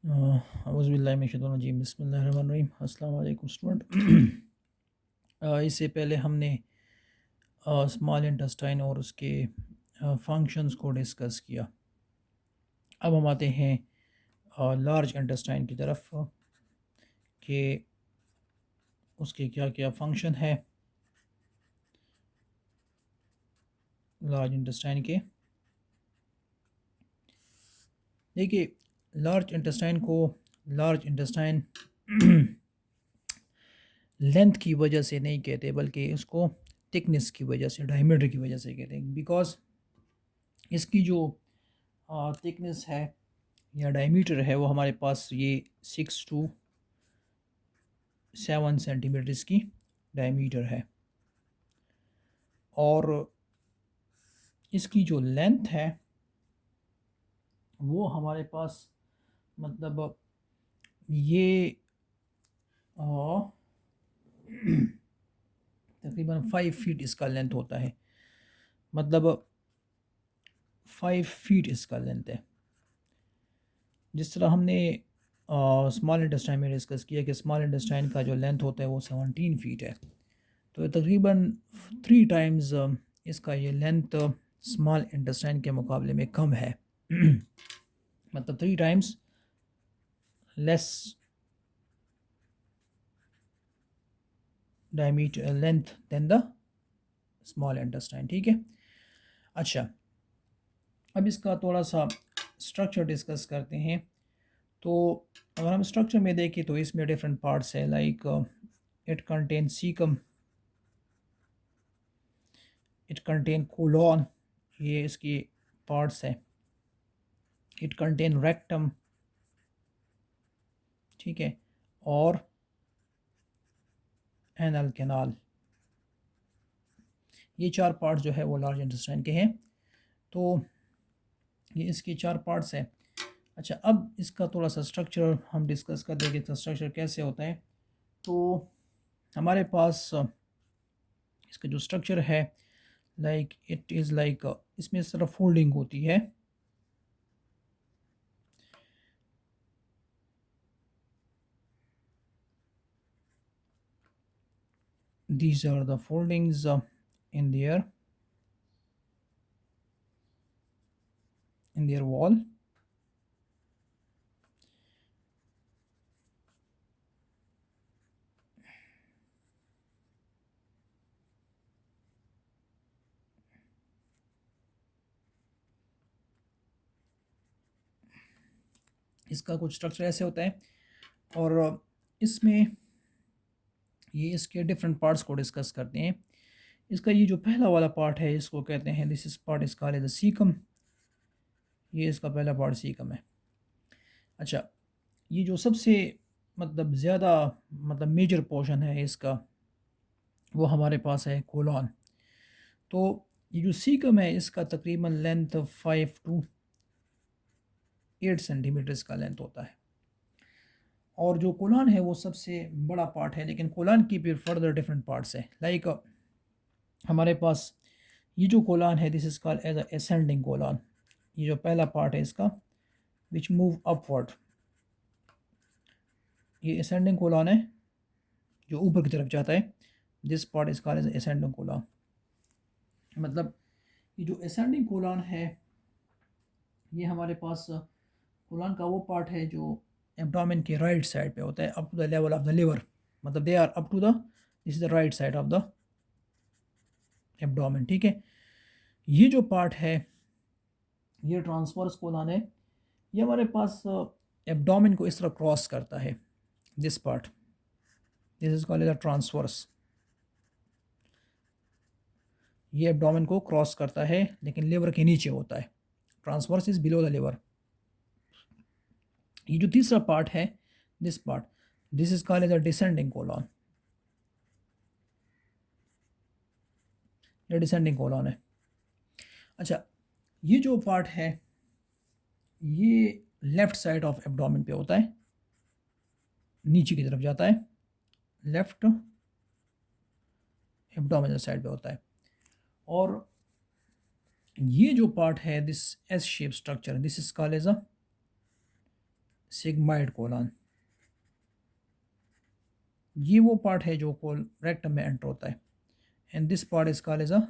औज़ुबिल्लाहि बिस्मिल्लाहिर्रहमानिर्रहीम। अस्सलाम वालेकुम स्टूडेंट। इससे पहले हमने स्मॉल इंटेस्टाइन और उसके फंक्शंस को डिस्कस किया। अब हम आते हैं लार्ज इंटेस्टाइन की तरफ कि उसके क्या क्या फंक्शन है लार्ज इंटेस्टाइन के। देखिए, लार्ज इंटेस्टाइन को लार्ज इंटेस्टाइन लेंथ की वजह से नहीं कहते, बल्कि उसको थिकनेस की वजह से, डायमीटर की वजह से कहते हैं। बिकॉज इसकी जो थिकनेस है या डायमीटर है वो हमारे पास ये 6 to 7 सेंटीमीटर इसकी डायमीटर है, और इसकी जो लेंथ है वो हमारे पास मतलब ये तकरीबन 5 फीट इसका लेंथ होता है। मतलब 5 फीट इसका लेंथ है। जिस तरह हमने स्मॉल इंटेस्टाइन में डिस्कस किया कि स्मॉल इंटेस्टाइन का जो लेंथ होता है वो 17 फीट है, तो तकरीबन 3 टाइम्स इसका ये लेंथ स्मॉल इंटेस्टाइन के मुकाबले में कम है। मतलब 3 times less diameter length then the small intestine. ठीक है। अच्छा, अब इसका थोड़ा सा स्ट्रक्चर डिस्कस करते हैं। तो अगर हम स्ट्रक्चर में देखें तो इसमें डिफरेंट पार्ट्स है, like it contain caecum, it contain colon, ये इसकी पार्ट्स है। इट कंटेन रेक्टम, ठीक है, और एनल कैनाल। ये 4 पार्ट्स जो है वो लार्ज इंटेस्टाइन के हैं। तो ये इसके 4 पार्ट्स हैं। अच्छा, अब इसका थोड़ा सा स्ट्रक्चर हम डिस्कस कर देंगे, इसका स्ट्रक्चर कैसे होता है। तो हमारे पास इसका जो स्ट्रक्चर है, लाइक इट इज़ लाइक, इसमें इस तरह फोल्डिंग होती है। These are the foldings in their wall. इसका कुछ स्ट्रक्चर ऐसे होता है, और इसमें ये इसके डिफरेंट पार्ट्स को डिस्कस करते हैं। इसका ये जो पहला वाला पार्ट है इसको कहते हैं, this is part is called as caecum. ये इसका पहला पार्ट सीकम है। अच्छा, ये जो सबसे मतलब ज़्यादा मतलब मेजर पोर्शन है इसका, वो हमारे पास है कोलॉन। तो ये जो सीकम है इसका तकरीबन लेंथ 5 to 8 सेंटीमीटर इसका लेंथ होता है, और जो कोलान है वो सबसे बड़ा पार्ट है। लेकिन कोलान की फिर फर्दर डिफरेंट पार्ट्स है, लाइक हमारे पास ये जो कोलान है this is called as ascending colon. ये जो पहला पार्ट है इसका विच मूव अपवर्ड, ये असेंडिंग कोलान है जो ऊपर की तरफ जाता है। This part is called as ascending colon. मतलब ये जो असेंडिंग कोलान है ये हमारे पास कोलान का वो पार्ट है जो एब्डोमेन के राइट साइड पे होता है, up to the level of the liver. मतलब they are up to the, this is the right side of the abdomen. ठीक है। ये जो पार्ट है ये ट्रांसवर्स कोलन है, ये हमारे पास एब्डोमेन को इस तरह क्रॉस करता है। This part, this is called as transverse. ये एब्डोमेन को क्रॉस करता है लेकिन लिवर के नीचे होता है। Transverse is below the liver. ये जो तीसरा पार्ट है this part, this is called as a descending colon. ये डिसेंडिंग कोलन है। अच्छा, ये जो पार्ट है ये लेफ्ट साइड ऑफ एब्डोमेन पे होता है, नीचे की तरफ जाता है, लेफ्ट एब्डोमिनल साइड पे होता है। और ये जो पार्ट है this S shape structure, this is called as a sigmoid colon, ये वो पार्ट है जो कोल रेक्टम में एंटर होता है, and this part is called as a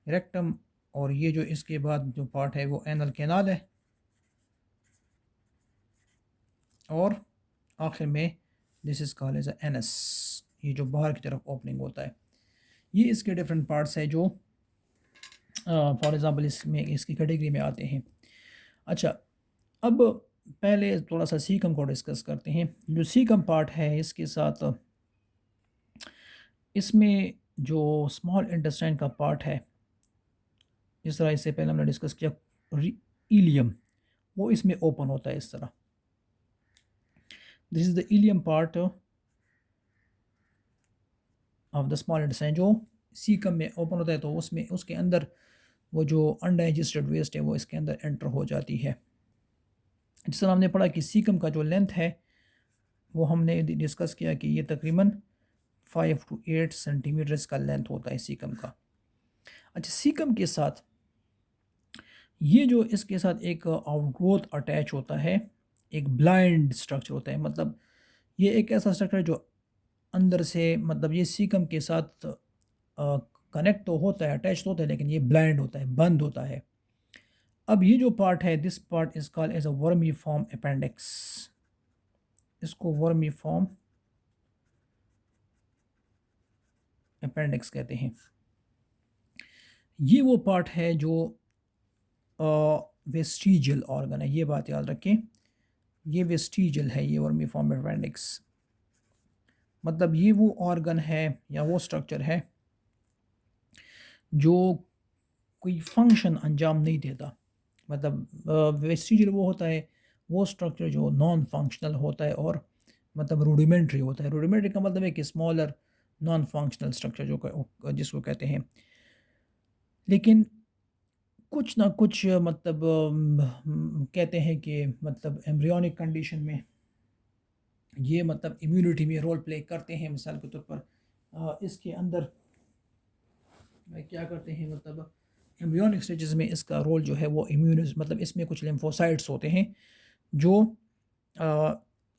rectum. और ये जो इसके बाद जो पार्ट है वो एनल कैनाल है, और आखिर में this is called as a anus, ये जो बाहर की तरफ ओपनिंग होता है। ये इसके डिफरेंट पार्ट्स है जो फॉर एग्ज़ाम्पल इसमें इसकी कैटेगरी में आते हैं। अच्छा, अब पहले थोड़ा सा सीकम को डिस्कस करते हैं। जो सीकम पार्ट है इसके साथ इसमें जो स्मॉल इंटेस्टाइन का पार्ट है, जिस तरह इससे पहले हमने डिस्कस किया इलियम, वो इसमें ओपन होता है इस तरह। This is the ilium part of the small intestine जो सीकम में ओपन होता है, तो उसमें उसके अंदर वो जो अनडाइजेस्टेड वेस्ट है वो इसके अंदर एंटर हो जाती है। जिस तरह हमने पढ़ा कि सीकम का जो लेंथ है वो हमने डिस्कस किया कि ये तकरीबन 5 to 8 सेंटीमीटर का लेंथ होता है सीकम का। अच्छा, सीकम के साथ ये जो इसके साथ एक आउटग्रोथ अटैच होता है, एक ब्लाइंड स्ट्रक्चर होता है, मतलब ये एक ऐसा स्ट्रक्चर जो अंदर से, मतलब ये सीकम के साथ कनेक्ट तो होता है, अटैच तो होता है, लेकिन ये ब्लाइंड होता है, बंद होता है। अब ये जो पार्ट है, this part is called as a vermiform appendix, इसको वर्मी फॉर्म अपेंडिक्स कहते हैं। ये वो पार्ट है जो वेस्टिजियल ऑर्गन है, ये बात याद रखें, ये वेस्टिजियल है, ये वर्मी फॉर्म अपेंडिक्स, मतलब ये वो ऑर्गन है या वो स्ट्रक्चर है जो कोई फंक्शन अंजाम नहीं देता। मतलब वेस्टिजियल वो होता है, वो स्ट्रक्चर जो नॉन फंक्शनल होता है और मतलब रूडिमेंट्री होता है। रूडिमेंट्री का मतलब है कि स्मॉलर नॉन फंक्शनल स्ट्रक्चर जिसको कहते हैं। लेकिन कुछ ना कुछ मतलब कहते हैं कि मतलब एम्ब्रियोनिक कंडीशन में ये मतलब इम्यूनिटी में रोल प्ले करते हैं। मिसाल के तौर पर इसके अंदर क्या करते हैं, मतलब एम्ब्रियोनिक स्टेजेस में इसका रोल जो है वो इम्यून, मतलब इसमें कुछ लिम्फोसाइट्स होते हैं जो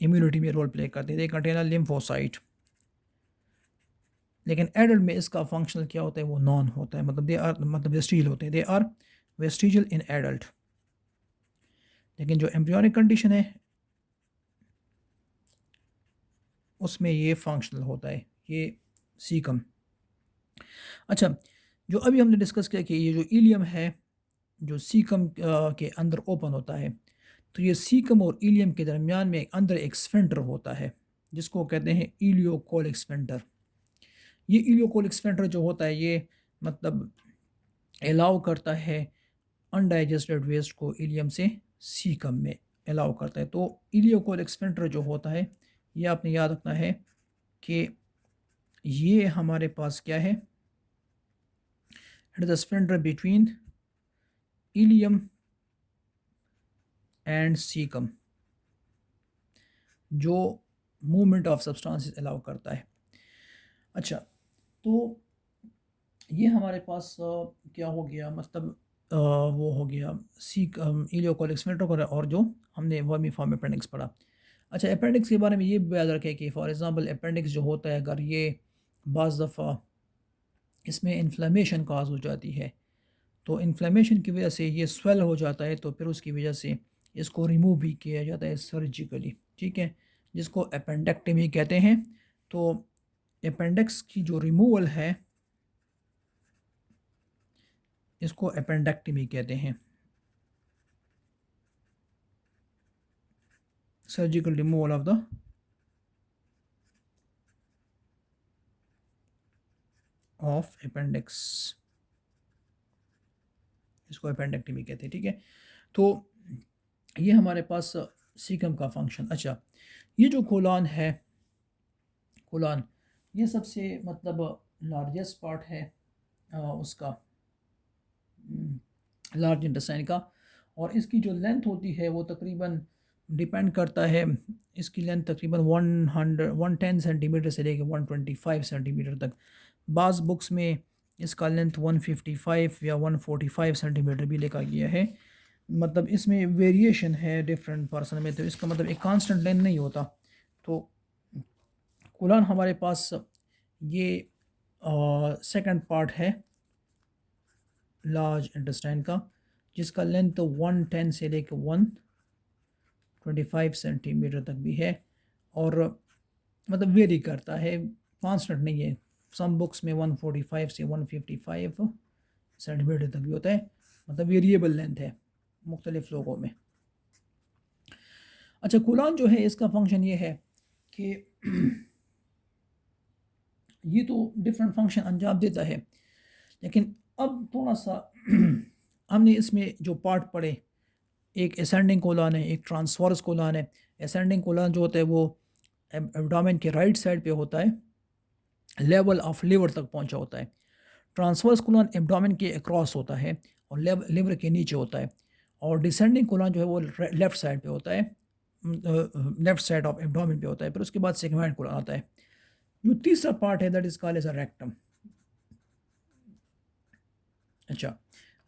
इम्यूनिटी में रोल प्ले करते हैं, दे कंटेन अ लिम्फोसाइट। लेकिन एडल्ट में इसका फंक्शनल क्या होता है, वो नॉन होता है, मतलब दे आर मतलब वेस्टिजियल होते हैं, they are vestigial in adult. लेकिन जो एम्ब्रियोनिक कंडीशन है उसमें ये फंक्शनल होता है, ये सीकम। अच्छा, जो अभी हमने डिस्कस किया कि ये जो इलियम है जो सीकम के अंदर ओपन होता है, तो ये सीकम और इलियम के दरमियान में अंदर एक स्फिंक्टर होता है जिसको कहते हैं इलियोकोलिक स्फिंक्टर। ये इलियोकोलिक स्फिंक्टर जो होता है ये मतलब अलाउ करता है अनडाइजेस्टेड वेस्ट को इलियम से सीकम में अलाउ करता है। तो इलियोकोलिक स्फिंक्टर जो होता है ये आपने याद रखना है कि ये हमारे पास क्या है, it is the sphincter between ileum and caecum जो मूवमेंट ऑफ सब्सटेंसेस अलाउ करता है। अच्छा, तो ये हमारे पास क्या हो गया, मतलब वो हो गया इलियोकोलिक स्फिंक्टर और जो हमने वर्मी फॉर्म अपेंडिक्स पढ़ा। अच्छा, अपेंडिक्स के बारे में ये भी याद रखें कि फॉर एग्जांपल अपेंडिक्स जो होता है, अगर ये बाज़ दफ़ा इसमें इन्फ्लेमेशन काज हो जाती है, तो इन्फ्लेमेशन की वजह से ये स्वेल हो जाता है, तो फिर उसकी वजह से इसको रिमूव भी किया जाता है सर्जिकली, ठीक है, जिसको अपेंडेक्टमी कहते हैं। तो अपेंडिक्स की जो रिमूवल है इसको अपेंडेक्टमी कहते हैं, surgical removal of the of appendix, इसको अपेंडेक्टमी कहते हैं, ठीक है। तो ये हमारे पास सीकम का फंक्शन। अच्छा, ये जो कोलान है, कोलान ये सबसे मतलब लार्जेस्ट पार्ट है उसका लार्ज इंटेस्टाइन का, और इसकी जो लेंथ होती है वो तकरीबन डिपेंड करता है, इसकी लेंथ तकरीबन 110 सेंटीमीटर से लेकर 125 सेंटीमीटर तक। बाज़ बुक्स में इसका लेंथ 155 या 145 सेंटीमीटर भी लिखा गया है। मतलब इसमें वेरिएशन है डिफरेंट पर्सन में, तो इसका मतलब एक कांस्टेंट लेंथ नहीं होता। तो कोलन हमारे पास ये सेकंड पार्ट है लार्ज इंटेस्टाइन का, जिसका लेंथ 110 से लेकर 125 सेंटीमीटर तक भी है, और मतलब वेरी करता है, कांस्टेंट नहीं है। सम बुक्स में 145 से 155 सेंटीमीटर तक भी होता है, मतलब वेरिएबल लेंथ है मुख्तलिफ लोगों में। अच्छा, कोलन जो है इसका फंक्शन ये है कि ये तो डिफरेंट फंक्शन अंजाम देता है, लेकिन अब थोड़ा सा हमने इसमें जो पार्ट पढ़े, एक असेंडिंग कोलन है, एक ट्रांसवर्स कोलन है। असेंडिंग कोलन जो होता है वो एब्डोमेन के राइट साइड पे होता है, लेवल ऑफ लिवर तक पहुंचा होता है। ट्रांसवर्स कोलन एब्डोमेन के अक्रॉस होता है और लिवर के नीचे होता है। और डिसेंडिंग कोलन जो है वो लेफ्ट साइड पे होता है, लेफ्ट साइड ऑफ एब्डोमेन पे होता है। फिर उसके बाद सिग्मोइड कोलन आता है। जो तीसरा पार्ट है that is called as a rectum. अच्छा,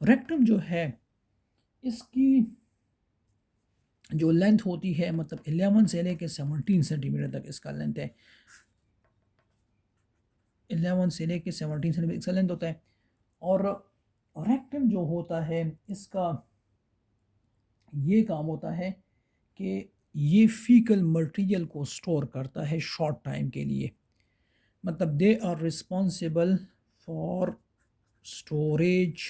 रेक्टम जो है इसकी जो लेंथ होती है मतलब 11 से लेकर 17 सेंटीमीटर तक इसका लेंथ है। 11 से लेकर 17 सेंटीमीटर इसका लेंथ होता है। और रेक्टम जो होता है इसका ये काम होता है कि ये फीकल मटेरियल को स्टोर करता है शॉर्ट टाइम के लिए। मतलब they are responsible for storage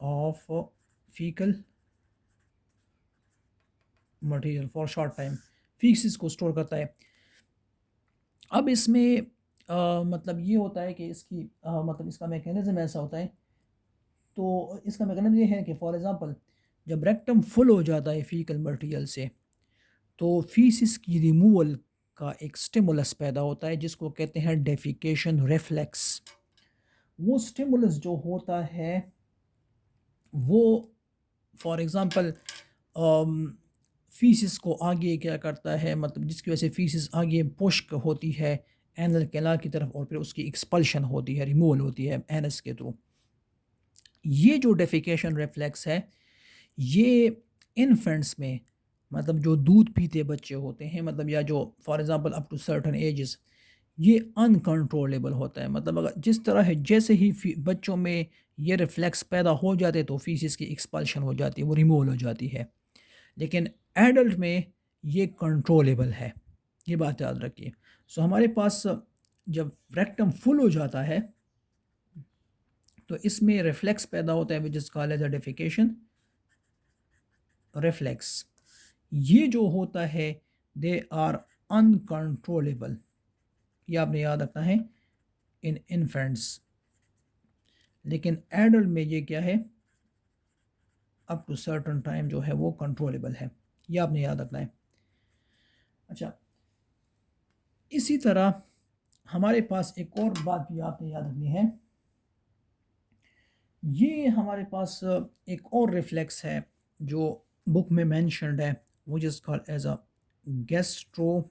of faecal material for short time, faeces को स्टोर करता है। अब इसमें मतलब ये होता है कि इसकी मतलब इसका मैकेनिज्म ऐसा होता है। तो इसका मैकेनिज्म ये है कि फॉर एग्जांपल जब रेक्टम फुल हो जाता है फीकल मटेरियल से, तो फीसिस की रिमूवल का एक स्टिमुलस पैदा होता है जिसको कहते हैं डेफिकेशन रिफ्लेक्स। वो स्टिमुलस जो होता है वो फॉर एग्जांपल फीसिस को आगे क्या करता है, मतलब जिसकी वजह से फीसिस आगे पुश होती है एनल कैनाल की तरफ, और फिर उसकी एक्सपल्शन होती है, रिमूवल होती है एनस के थ्रू। ये जो डेफिकेशन रिफ्लेक्स है ये इन्फेंट्स में, मतलब जो दूध पीते बच्चे होते हैं, मतलब या जो for example up to certain ages, ये अनकंट्रोलेबल होता है। मतलब अगर जिस तरह है जैसे ही बच्चों में ये रिफ्लेक्स पैदा हो जाते तो फीसिस की एक्सपल्शन हो जाती है, वो रिमूवल हो जाती है। लेकिन एडल्ट में ये कंट्रोलेबल है, ये बात याद रखिए। सो हमारे पास जब रेक्टम फुल हो जाता है तो इसमें रिफ्लेक्स पैदा होता है which is called as a defecation reflex. ये जो होता है दे आर अनकंट्रोलेबल, ये आपने याद रखना है इन इन्फेंट्स। लेकिन एडल्ट में ये क्या है, अप टू सर्टन टाइम जो है वो कंट्रोलेबल है, ये आपने याद रखना है। अच्छा, इसी तरह हमारे पास एक और बात भी आपने याद रखनी है। ये हमारे पास एक और रिफ्लेक्स है जो बुक में मेंशन्ड है, वो is called as a gastrocolic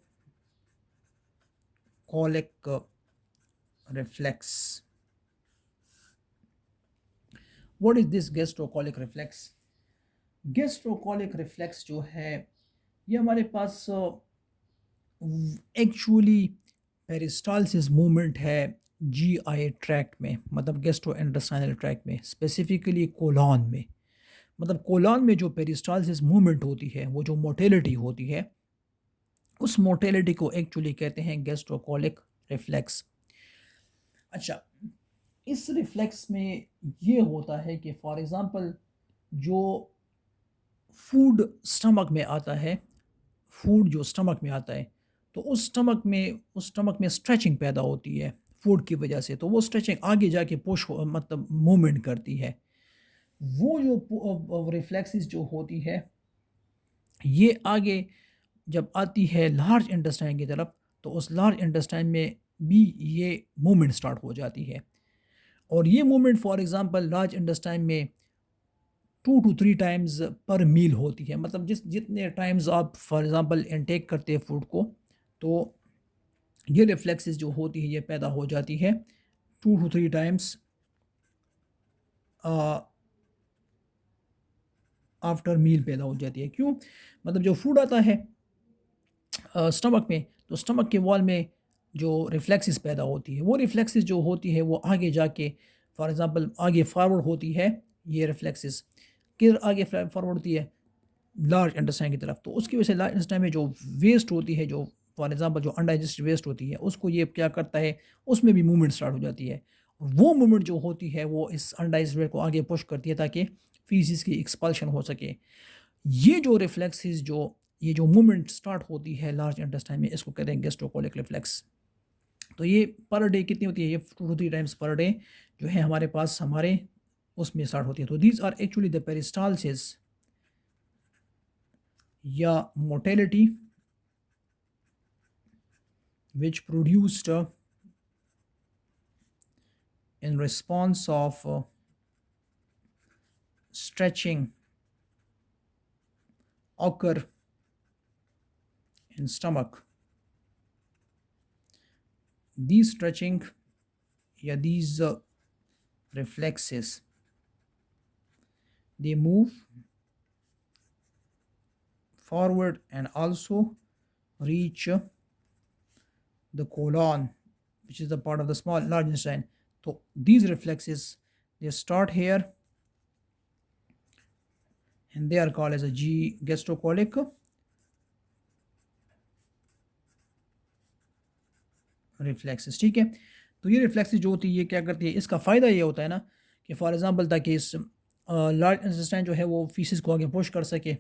reflex. What is this gastrocolic reflex? Gastrocolic reflex जो है ये हमारे पास एक्चुअली पेरिस्टालसिस मूवमेंट है जीआई ट्रैक्ट में, मतलब गैस्ट्रो इंटेस्टाइनल ट्रैक्ट में, स्पेसिफिकली कोलॉन में। मतलब कोलॉन में जो पेरिस्टालसिस मूवमेंट होती है, वो जो मोटेलिटी होती है, उस मोटेलिटी को एक्चुअली कहते हैं गैस्ट्रोकोलिक रिफ्लेक्स। अच्छा, इस रिफ्लेक्स में ये होता है कि फॉर एग्जांपल जो फूड स्टमक में आता है, फूड जो स्टमक में आता है, तो उस स्टमक में स्ट्रेचिंग पैदा होती है फूड की वजह से, तो वो स्ट्रेचिंग आगे जाके पुश मतलब मूवमेंट करती है। वो जो रिफ्लेक्सिस जो होती है ये आगे जब आती है लार्ज इंटेस्टाइन की तरफ, तो उस लार्ज इंटेस्टाइन में भी ये मूवमेंट स्टार्ट हो जाती है। और ये movement for example large intestine में 2 to 3 टाइम्स पर मील होती है। मतलब जितने टाइम्स आप फॉर एग्जांपल इनटेक करते हैं फूड को, तो ये रिफ्लेक्सेस जो होती है ये पैदा हो जाती है 2 to 3 टाइम्स आफ्टर मील पैदा हो जाती है। क्यों? मतलब जो फूड आता है स्टमक में, तो स्टमक के वॉल में जो रिफ्लेक्सेस पैदा होती है, वो रिफ्लेक्सेस जो होती है वो आगे जाके फॉर एग्जांपल आगे फॉरवर्ड होती है। ये रिफ्लेक्सेस किधर आगे फॉरवर्ड होती है? लार्ज इंटेस्टाइन की तरफ। तो उसकी वजह से लार्ज इंटेस्टाइन में जो वेस्ट होती है, जो फॉर एग्जांपल जो अनडाइजेस्टेड वेस्ट होती है, उसको ये क्या करता है, उसमें भी मूवमेंट स्टार्ट हो जाती है। और वो मूवमेंट जो होती है वो इस अनडाइजेस्टेड वेस्ट को आगे पुश करती है ताकि फीसिस की एक्सपल्शन हो सके। ये जो रिफ्लेक्सेस जो ये जो मूवमेंट स्टार्ट होती है लार्ज इंटेस्टाइन में, इसको कहते हैं गैस्ट्रोकोलिक रिफ्लेक्स। तो ये पर डे कितनी होती है? ये 2 to 3 टाइम्स पर डे जो है हमारे पास हमारे उसमें स्टार्ट होती है। तो these are actually the peristalsis या motility which produced in response of stretching occur in stomach. These stretching, yeah, these reflexes, they move forward and also reach the colon, which is the part of the small large intestine. So these reflexes, they start here and they are called as a G gastrocolic reflexes. ठीक है, तो ये reflexes जो होती है ये क्या करती है, इसका फ़ायदा ये होता है ना कि फॉर एग्जांपल ताकि इस लार्ज इंटेस्टाइन जो है वो फीसिस को आगे पुश कर सके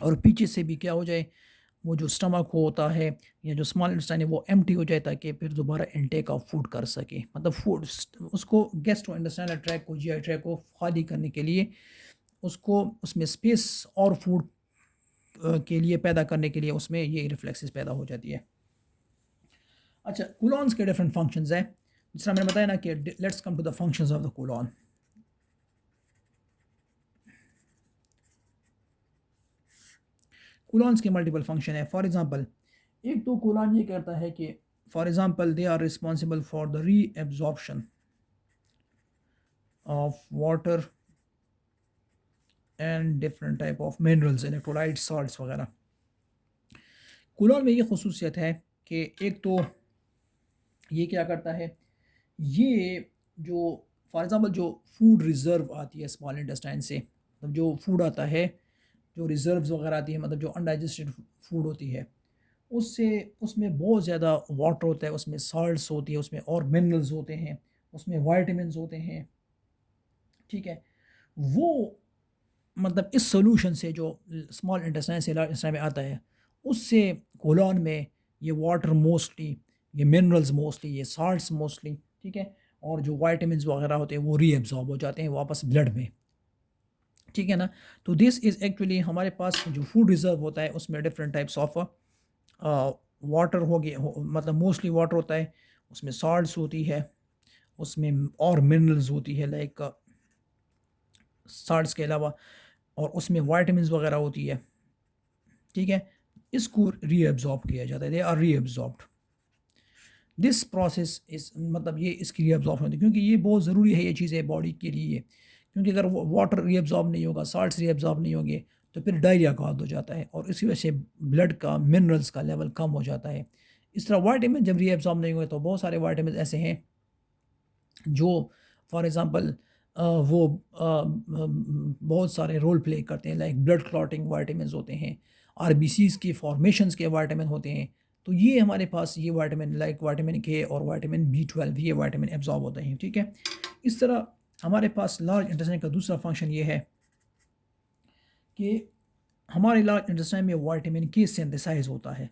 और पीछे से भी क्या हो जाए, वो जो स्टमक होता है या जो स्मॉल इंटेस्टाइन है वो एम्प्टी हो जाए ताकि फिर दोबारा इनटेक ऑफ फूड कर सके। मतलब फूड उसको गैस्ट्रो इंटेस्टाइनल ट्रैक को, जीआई ट्रैक को खाली करने के लिए उसको उसमें स्पेस और फूड के लिए पैदा करने के लिए उसमें ये रिफ्लेक्सेस पैदा हो जाती है। अच्छा, कूलॉन्स के डिफरेंट फंक्शंस हैं, जिस तरह मैंने बताया ना कि let's come to the functions of the colon. Colons के मल्टीपल फंक्शन है। फॉर एग्जांपल, एक तो कूलॉन ये कहता है कि for example they are responsible for the reabsorption of water and different type of minerals, electrolyte, salts वगैरह। Colon में ये खसूसियत है कि एक तो ये क्या करता है, ये जो फॉर एग्जांपल जो फूड रिज़र्व आती है स्मॉल इंटेस्टाइन से, मतलब जो फूड आता है, जो रिज़र्व्स वगैरह आती है, मतलब जो अनडाइजेस्टेड फूड होती है, उससे उसमें बहुत ज़्यादा वाटर होता है, उसमें सॉल्ट्स होती है, उसमें और मिनरल्स होते हैं, उसमें वाइटामिन्स होते हैं। ठीक है, वो मतलब इस सोल्यूशन से जो स्मॉल इंटेस्टाइन से लार्ज इंटेस्टाइन में आता है, उससे कोलॉन में ये वाटर मोस्टली, ये मिनरल्स मोस्टली, ये सॉल्ट्स मोस्टली, ठीक है, और जो वाइटामिन्स वगैरह होते हैं वो रीएब्जॉर्ब हो जाते हैं वापस ब्लड में। ठीक है ना, तो दिस इज़ एक्चुअली हमारे पास जो फूड रिज़र्व होता है उसमें डिफरेंट टाइप्स ऑफ वाटर हो गए मतलब मोस्टली वाटर होता है, उसमें सॉल्ट्स होती है, उसमें और मिनरल्स होती है लाइक सॉल्ट्स के अलावा, और उसमें वाइटामिन्स वगैरह होती है। ठीक है, इसको रीएब्जॉर्ब किया जाता है, they are reabsorbed. This process is मतलब ये इसकी रीएब्जॉर्प्शन होती है क्योंकि ये बहुत ज़रूरी है ये चीज़ें बॉडी के लिए, क्योंकि अगर वाटर रीएब्जॉर्ब नहीं होगा, सॉल्ट्स रीएब्जॉर्ब नहीं होंगे तो फिर डायरिया का हो जाता है और इसी वजह से ब्लड का मिनरल्स का लेवल कम हो जाता है। इस तरह वाइटामिन जब रीएब्जॉर्ब नहीं होंगे तो बहुत सारे वाइटामिन ऐसे हैं जो फॉर एग्ज़ाम्पल वो बहुत सारे रोल प्ले करते हैं, लाइक ब्लड क्लॉटिंग वाइटामिन होते हैं, आरबीसीज़ की फॉर्मेशंस के वाइटामिन होते हैं। तो ये हमारे पास ये वाइटामिन लाइक वाइटामिन के और वाइटामिन B12 ये वाइटामिन एब्जॉर्ब होते हैं। ठीक है, इस तरह हमारे पास लार्ज इंटेस्टाइन का दूसरा फंक्शन ये है कि हमारे लार्ज इंटेस्टाइन में वाइटामिन के सिंथेसाइज होता है।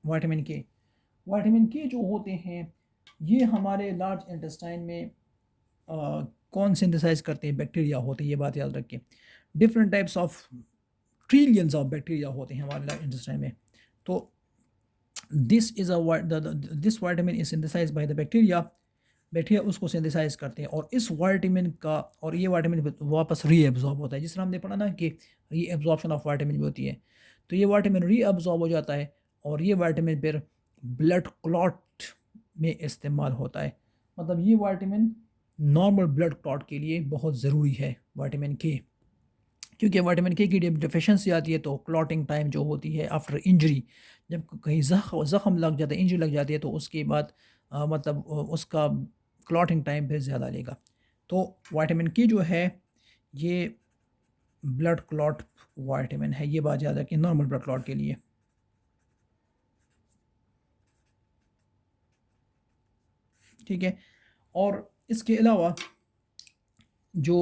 वाइटामिन के जो होते हैं ये हमारे लार्ज इंटेस्टाइन में कौन सिंथेसाइज करते हैं? बैक्टीरिया होते हैं, ये बात याद रखें। Different types of trillions of bacteria होते हैं हमारे लार्ज इंटेस्टाइन में। तो this is this vitamin is synthesize by the bacteria उसको सिंथेसाइज करते हैं और इस वाइटामिन का और ये वाइटामिन वापस रीएब्जॉर्ब होता है। जिस तरह हमने पढ़ा ना कि रीएब्जॉर्प्शन ऑफ वाइटामिन भी होती है, तो ये वाइटामिन रीअब्जॉर्ब हो जाता है और ये वाइटामिन फिर ब्लड क्लॉट में इस्तेमाल होता है। मतलब ये वाइटामिन नॉर्मल ब्लड क्लॉट के लिए बहुत ज़रूरी है विटामिन के, क्योंकि विटामिन के की जब डिफिशेंसी आती है तो क्लॉटिंग टाइम जो होती है आफ्टर इंजरी, जब कहीं ज़ख़म लग जाता है, इंजरी लग जाती है, तो उसके बाद मतलब उसका क्लॉटिंग टाइम फिर ज़्यादा लेगा। तो विटामिन के जो है ये ब्लड क्लॉट विटामिन है, ये बात याद रखें नॉर्मल ब्लड क्लॉट के लिए। ठीक है, और इसके अलावा जो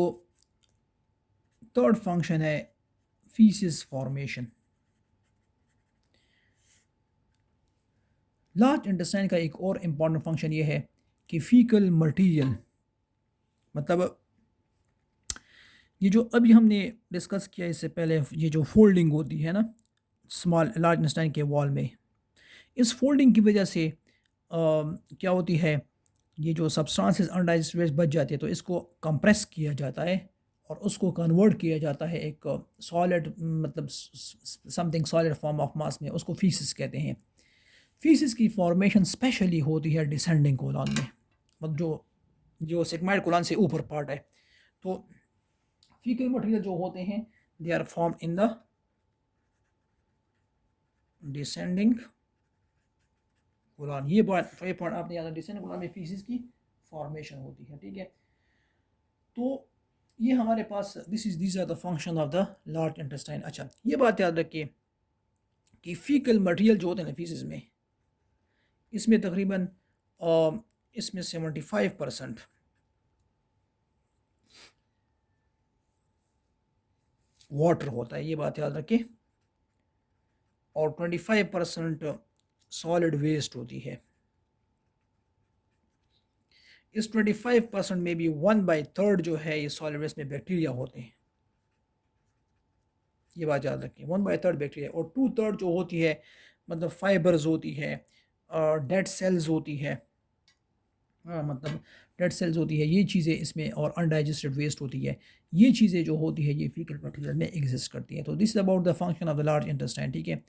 थर्ड फंक्शन है फीसिस फॉर्मेशन। लार्ज इंटेस्टाइन का एक और इम्पॉर्टेंट फंक्शन ये है कि फीकल मटेरियल, मतलब ये जो अभी हमने डिस्कस किया इससे पहले, ये जो फोल्डिंग होती है ना स्मॉल लार्ज इंटेस्टाइन के वॉल में, इस फोल्डिंग की वजह से क्या होती है, ये जो सब्सटेंसेस अनडाइजेस्टेड वेस्ट बच जाती है तो इसको कंप्रेस किया जाता है और उसको कन्वर्ट किया जाता है एक सॉलिड, मतलब something solid form of mass में, उसको फीसिस कहते हैं। फीसिस की फॉर्मेशन स्पेशली होती है डिसेंडिंग कोलन में, मतलब जो जो सिग्माइड कोलन से ऊपर पार्ट है। तो फीकल मटेरियल जो होते हैं they are form in the descending colon. ये पॉइंट आपने याद, डिसेंडिंग कोलन में फीसिस की फॉर्मेशन होती है। ठीक है, तो ये हमारे पास these are the function of the large intestine. अच्छा, ये बात याद रखिए कि फीकल मटेरियल जो होते हैं ना फीसिस में, इसमें तकरीबन इसमें 75% वाटर होता है, ये बात याद रखें, और 25% सॉलिड वेस्ट होती है। इस 25% में भी 1/3 जो है ये सॉलिड वेस्ट में बैक्टीरिया होते हैं, ये बात याद रखें, 1/3 बैक्टीरिया, और 2/3 जो होती है मतलब फाइबर्स होती है, डेड सेल्स होती है, हाँ मतलब डेड सेल्स होती है, ये चीज़ें इसमें, और अनडाइजेस्टेड वेस्ट होती है, ये चीज़ें जो होती है ये फीकल मटेरियल में एग्जिस्ट करती है। तो this is about the function of the large intestine. ठीक है,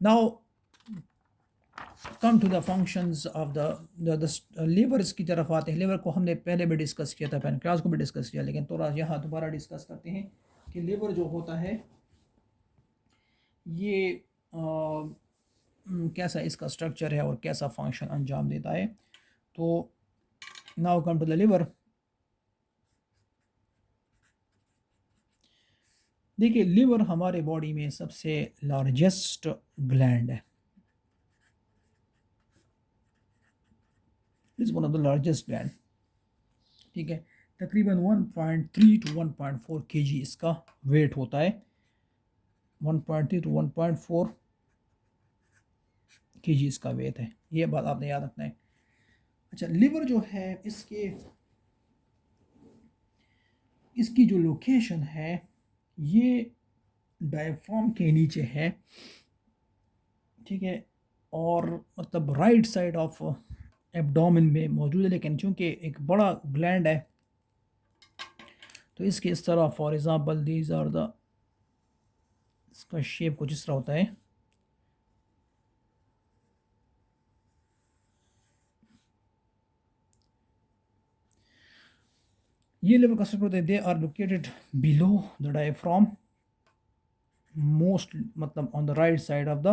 now come to the functions of the livers की तरफ आते हैं। लिवर को हमने पहले भी डिस्कस किया था, पैनक्रियाज को भी डिस्कस किया, लेकिन थोड़ा यहाँ दोबारा डिस्कस करते हैं कि लिवर जो होता है ये कैसा इसका स्ट्रक्चर है और कैसा फंक्शन अंजाम देता है। तो now come to the liver. देखिए, लिवर हमारे बॉडी में सबसे लार्जेस्ट ग्लैंड है, is one of the largest gland. ठीक है, तकरीबन 1.3 to 1.4 kg इसका वेट होता है, 1.3 to 1.4 kg इसका वेट है, ये बात आपने याद रखना है। अच्छा, लिवर जो है इसकी जो लोकेशन है ये डायफ्राम के नीचे है। ठीक है, और मतलब राइट साइड ऑफ एब्डोमेन में मौजूद है, लेकिन चूंकि एक बड़ा ग्लैंड है तो इसके इस तरह, for example these are the, इसका शेप कुछ इस तरह होता है। ये लिवर का स्ट्रक्चर होते हैं, they are located below the diaphragm, most मतलब on the right side of the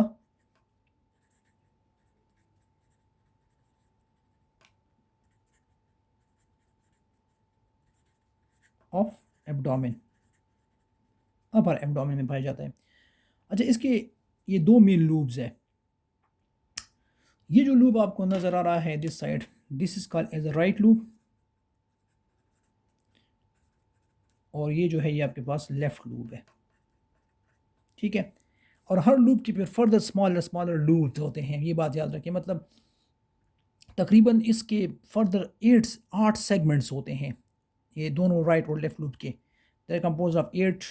of abdomen, upper abdomen में पाया जाता है। अच्छा, इसके ये दो मेन लूब्स है। ये जो लूब आपको नजर आ रहा है this side, this is called as a right lobe, और ये जो है ये आपके पास लेफ्ट लूब है। ठीक है, और हर लूब के फिर फर्दर स्मॉलर स्मॉलर लूब्स होते हैं, ये बात याद रखिए, मतलब तकरीबन इसके फर्दर 8 सेगमेंट्स होते हैं, ये दोनों राइट और लेफ्ट लूब के, दे कंपोज ऑफ 8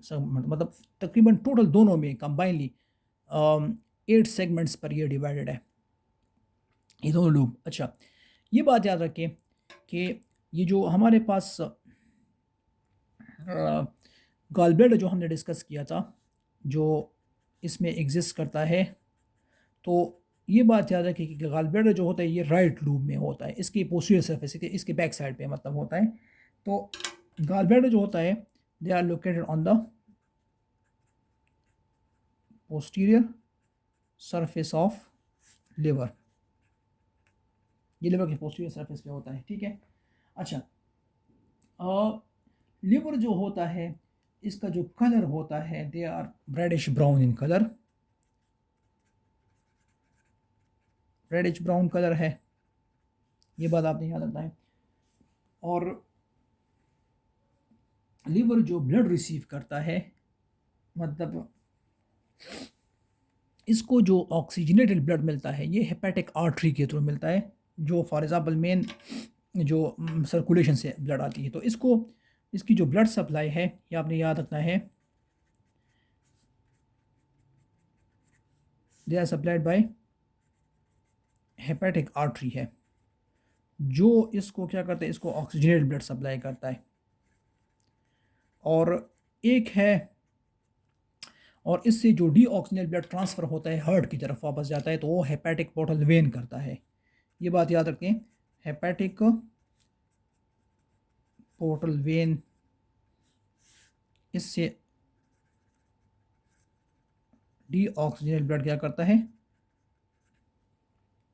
सेगमेंट, मतलब तकरीबन टोटल दोनों में कंबाइनली 8 सेगमेंट्स पर ये डिवाइडेड है, ये दोनों लूब। अच्छा, ये बात याद रखें कि ये जो हमारे पास गॉल ब्लैडर जो हमने डिस्कस किया था, जो इसमें एग्जिस्ट करता है, तो ये बात याद रखिए कि गॉल ब्लैडर जो होता है ये राइट लूब में होता है, इसकी पोस्टीरियर सरफेस इसके बैक साइड पे मतलब होता है। तो गॉल ब्लैडर जो होता है they are located on the posterior surface of liver, ये लिवर के पोस्टीरियर सरफेस पे होता है, ठीक है। अच्छा, लिवर जो होता है इसका जो कलर होता है they are reddish brown in colour, reddish brown colour है, ये बात आपने याद रखना है। और लिवर जो ब्लड रिसीव करता है मतलब इसको जो ऑक्सीजनेटेड ब्लड मिलता है ये हेपेटिक आर्टरी के थ्रू मिलता है, जो फॉर एग्जांपल मेन जो सर्कुलेशन से ब्लड आती है। तो इसको इसकी जो ब्लड सप्लाई है ये आपने याद रखना है, they are supplied by hepatic artery है, जो इसको क्या करता है, इसको ऑक्सीजनेटेड ब्लड सप्लाई करता है। और एक है, और इससे जो डीऑक्सीजनेटेड ब्लड ट्रांसफ़र होता है हार्ट की तरफ वापस जाता है तो वो हेपेटिक पोर्टल वेन करता है, ये बात याद रखें। हेपेटिक पोर्टल वेन इससे डीऑक्सीजनेटेड ब्लड क्या करता है,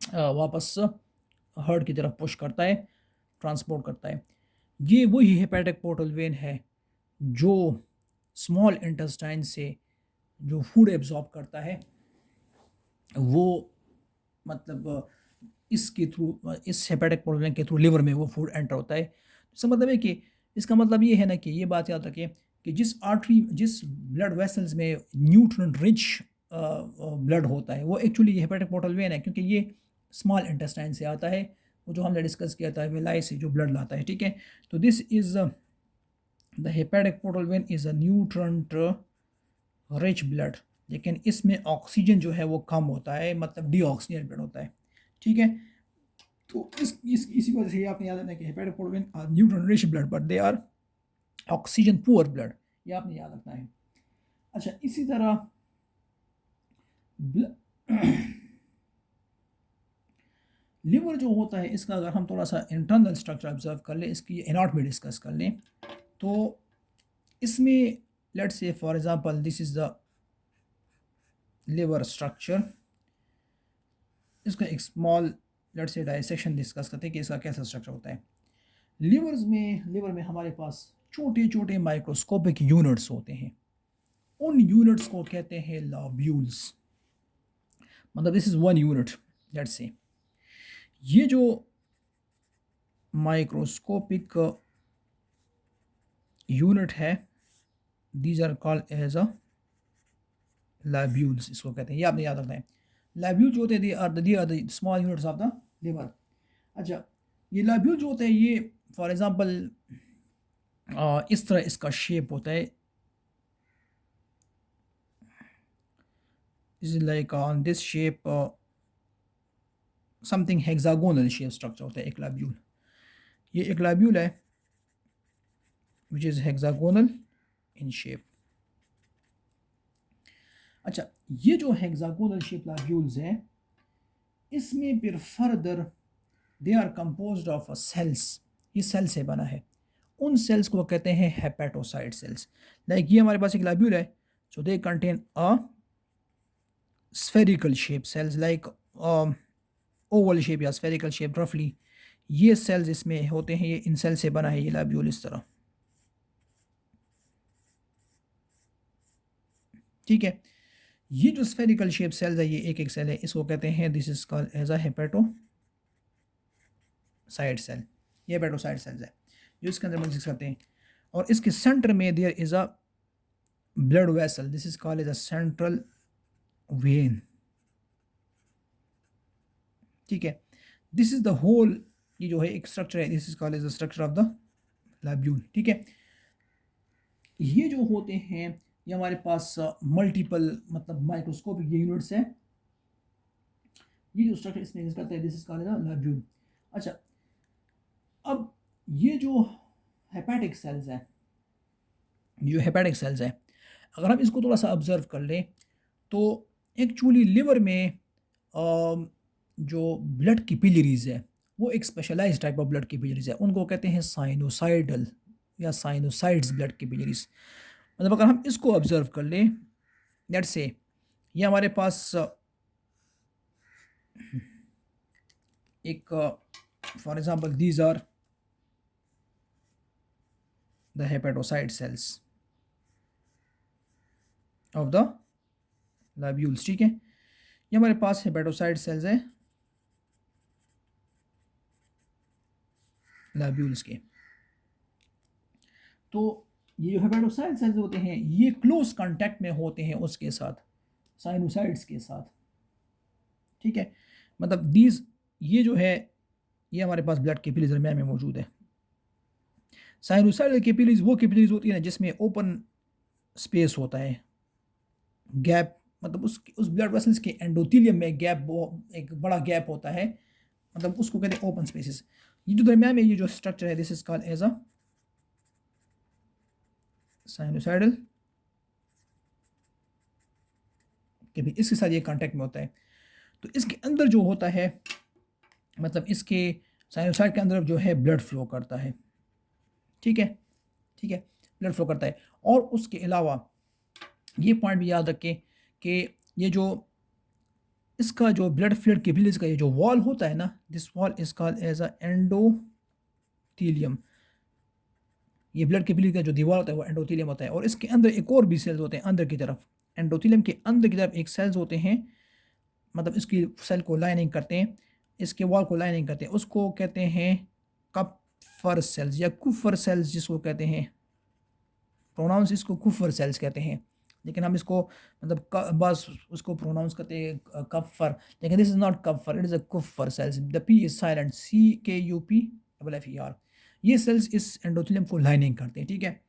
वापस हार्ट की तरफ पुश करता है, ट्रांसपोर्ट करता है। ये वही हेपेटिक पोर्टल वेन है जो स्मॉल इंटेस्टाइन से जो फूड एब्जॉर्ब करता है वो मतलब इसके थ्रू, इस हेपेटिक पोर्टल वेन के थ्रू लिवर में वो फूड एंटर होता है। इसका मतलब है कि इसका मतलब ये है ना कि ये बात याद रखें कि जिस ब्लड वेसल्स में न्यूट्रिएंट रिच ब्लड होता है वो एक्चुअली हेपेटिक पोर्टल वेन है, क्योंकि ये स्मॉल इंटेस्टाइन से आता है, वो जो हमने डिस्कस किया था वेलाई से जो ब्लड लाता है, ठीक है। तो this is the hepatic portal when is a nutrient rich blood, लेकिन इसमें ऑक्सीजन जो है वो कम होता है, मतलब डीऑक्सीजनेटेड ब्लड होता है, ठीक है। तो इसी वजह से ये आपने याद रखना है कि hepatic portal vein are nutrient rich blood but they are oxygen poor blood, ये आपने याद रखना है। अच्छा, इसी तरह लिवर जो होता है इसका अगर हम थोड़ा सा इंटरनल स्ट्रक्चर ऑब्जर्व कर लें, इसकी एनाटॉमी डिस्कस कर लें, तो इसमें let's say for example this is the liver structure, इसका एक small let's say dissection discuss करते हैं कि इसका कैसा स्ट्रक्चर होता है। लिवर में हमारे पास छोटे छोटे माइक्रोस्कोपिक यूनिट्स होते हैं, उन यूनिट्स को कहते हैं लॉब्यूल्स, मतलब this is one unit. Let's say ये जो माइक्रोस्कोपिक यूनिट है these are called as a lobules, इसको कहते हैं, ये आपने याद रखना है। लॉब्यूल जो होते हैं they are the small units of the liver. अच्छा, ये लॉब्यूल जो होते हैं ये फॉर एग्जांपल इस तरह इसका शेप होता है, is like on this shape something hexagonal shape structure होता है एक लॉब्यूल, ये एक लॉब्यूल है which is hexagonal in shape. अच्छा, ये जो हेक्सागोनल शेप लॉब्यूल्स हैं इसमें फिर further they are composed of cells, ये सेल से बना है, उन सेल्स को कहते हैं हेपेटोसाइट सेल्स। लाइक ये हमारे पास एक लॉब्यूल है, so they contain a spherical shape cells like oval shape या स्फेरिकल शेप रफली, ये सेल्स इसमें होते हैं, ये इन सेल से बना है ये लॉब्यूल इस तरह, ठीक है। ये जो स्फेरिकल शेप सेल्स है ये एक एक सेल है, इसको कहते हैं this is called as a hepatocyte cell, ये हेपेटोसाइट सेल्स है जो इसके अंदर मिक्स करते हैं। और इसके सेंटर में there is a blood vessel, this is called as a central vein, ठीक है। दिस इज द होल, ये जो है एक स्ट्रक्चर है, this is called as the structure of the lobule, ठीक है। ये जो होते हैं ये हमारे पास मल्टीपल मतलब माइक्रोस्कोपिक यूनिट्स हैं, ये जो स्ट्रक्चर इसमें यूज करते हैं this is called as the lobule. अच्छा, अब ये जो हेपेटिक सेल्स हैं, जो हेपेटिक सेल्स हैं अगर हम इसको थोड़ा सा ऑब्जर्व कर लें तो एक्चुअली लिवर में जो ब्लड कैपिलरीज़ है वो एक specialised type of blood capillaries है, उनको कहते हैं साइनोसाइडल या साइनोसाइड्स ब्लड कैपिलरीज़। मतलब अगर हम इसको ऑब्ज़र्व कर लें, लेट्स से ये हमारे पास एक for example these are the hepatocyte cells of the lobules, ठीक है? ये हमारे पास हेपेटोसाइट सेल्स हैं लैब्यूल्स के। तो ये जो हेपेटोसाइट सेल्स होते हैं ये क्लोज कांटेक्ट में होते हैं उसके साथ, साइनोसाइड्स के साथ, ठीक है? मतलब दीज ये जो है ये हमारे पास ब्लड कैपिलरीज दरमियान में मौजूद है। साइनोसाइडल कैपिलरीज वो कैपिलरीज होती है ना जिसमें ओपन स्पेस होता है, गैप, मतलब उस ब्लड वेसल्स के एंडोथेलियम में गैप, एक बड़ा गैप होता है, मतलब उसको कहते हैं ओपन स्पेसेस। ये जो दरमियान में ये जो स्ट्रक्चर है this is called as a sinusoidal के भी इसके साथ ये कांटेक्ट में होता है। तो इसके अंदर जो होता है, मतलब इसके साइनोसाइड के अंदर जो है ब्लड फ्लो करता है, ठीक है? ठीक है, ब्लड फ्लो करता है। और उसके अलावा ये पॉइंट भी याद रखें कि ये जो इसका जो ब्लड फ्लूइड कैपिलरीज का ये जो वॉल होता है ना, this wall is called as a endothelium. ये ब्लड कैपिलरी का जो दीवार होता है वो एंडोथीलियम होता है। और इसके अंदर एक और भी सेल्स होते हैं अंदर की तरफ, एंडोथीलियम के अंदर की तरफ एक सेल्स होते हैं, मतलब इसकी सेल को लाइनिंग करते हैं, इसके वॉल को लाइनिंग करते हैं, उसको कहते हैं कपफर सेल्स या कुफर सेल्स जिसको कहते हैं, प्रोनाउंस इसको कुफर सेल्स कहते हैं, लेकिन हम इसको मतलब बस उसको प्रोनाउंस करते हैं कपफर, लेकिन this is not Kupffer, it is a Kupffer cells, the P is silent, CKUPFFER। ये सेल्स इस एंडोथेलियम को लाइनिंग करते हैं, ठीक है?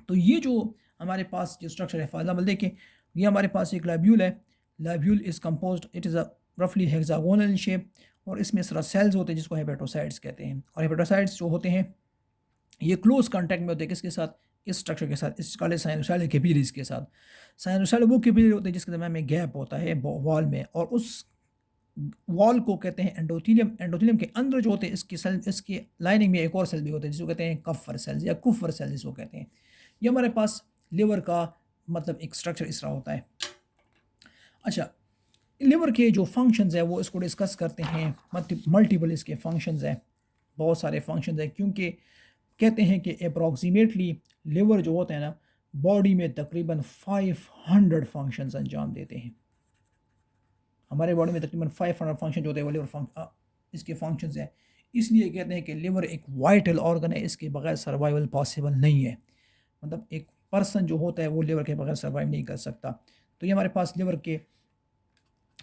तो ये जो हमारे पास जो स्ट्रक्चर है, फॉर एग्जाम्पल देखें, ये हमारे पास एक लैब्यूल है, lobule is composed, it is a रफली हेक्सागोनल शेप, और इसमें सारा सेल्स होते हैं जिसको हेपेटोसाइट्स कहते हैं। और हेपेटोसाइट्स जो होते हैं ये क्लोज कांटेक्ट में होते हैं किसके साथ, इस स्ट्रक्चर के साथ, इस काले साइनोसाइडल कैपिलरीज के साथ। साइनोसाइडल वो कैपिलरी होते हैं जिसके दरम्यान में गैप होता है वॉल में, और उस वॉल को कहते हैं एंडोथीलियम। एंडोथीलियम के अंदर जो होते हैं इसकी सेल, इसकी लाइनिंग में एक और सेल भी होते हैं जिसको कहते हैं कफर सेल्स या कुफर सेल्स जिसको कहते हैं। ये हमारे पास लिवर का मतलब एक स्ट्रक्चर इस तरह होता है। अच्छा, लिवर के जो फंक्शंस है वो इसको डिस्कस करते हैं, मल्टीपल इसके फंक्शंस हैं, बहुत सारे फंक्शंस हैं, क्योंकि कहते हैं कि अप्रॉक्सीमेटली लिवर जो होते हैं ना बॉडी में तकरीबन 500 फंक्शंस अंजाम देते हैं। हमारे बॉडी में तकरीबन 500 फंक्शन जो होते हैं वो लिवर इसके फंक्शंस हैं। इसलिए कहते हैं कि लिवर एक वाइटल ऑर्गन है, इसके बगैर सर्वाइवल पॉसिबल नहीं है। मतलब एक पर्सन जो होता है वो लिवर के बगैर सर्वाइव नहीं कर सकता। तो ये हमारे पास लिवर के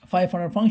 500 फंक्शन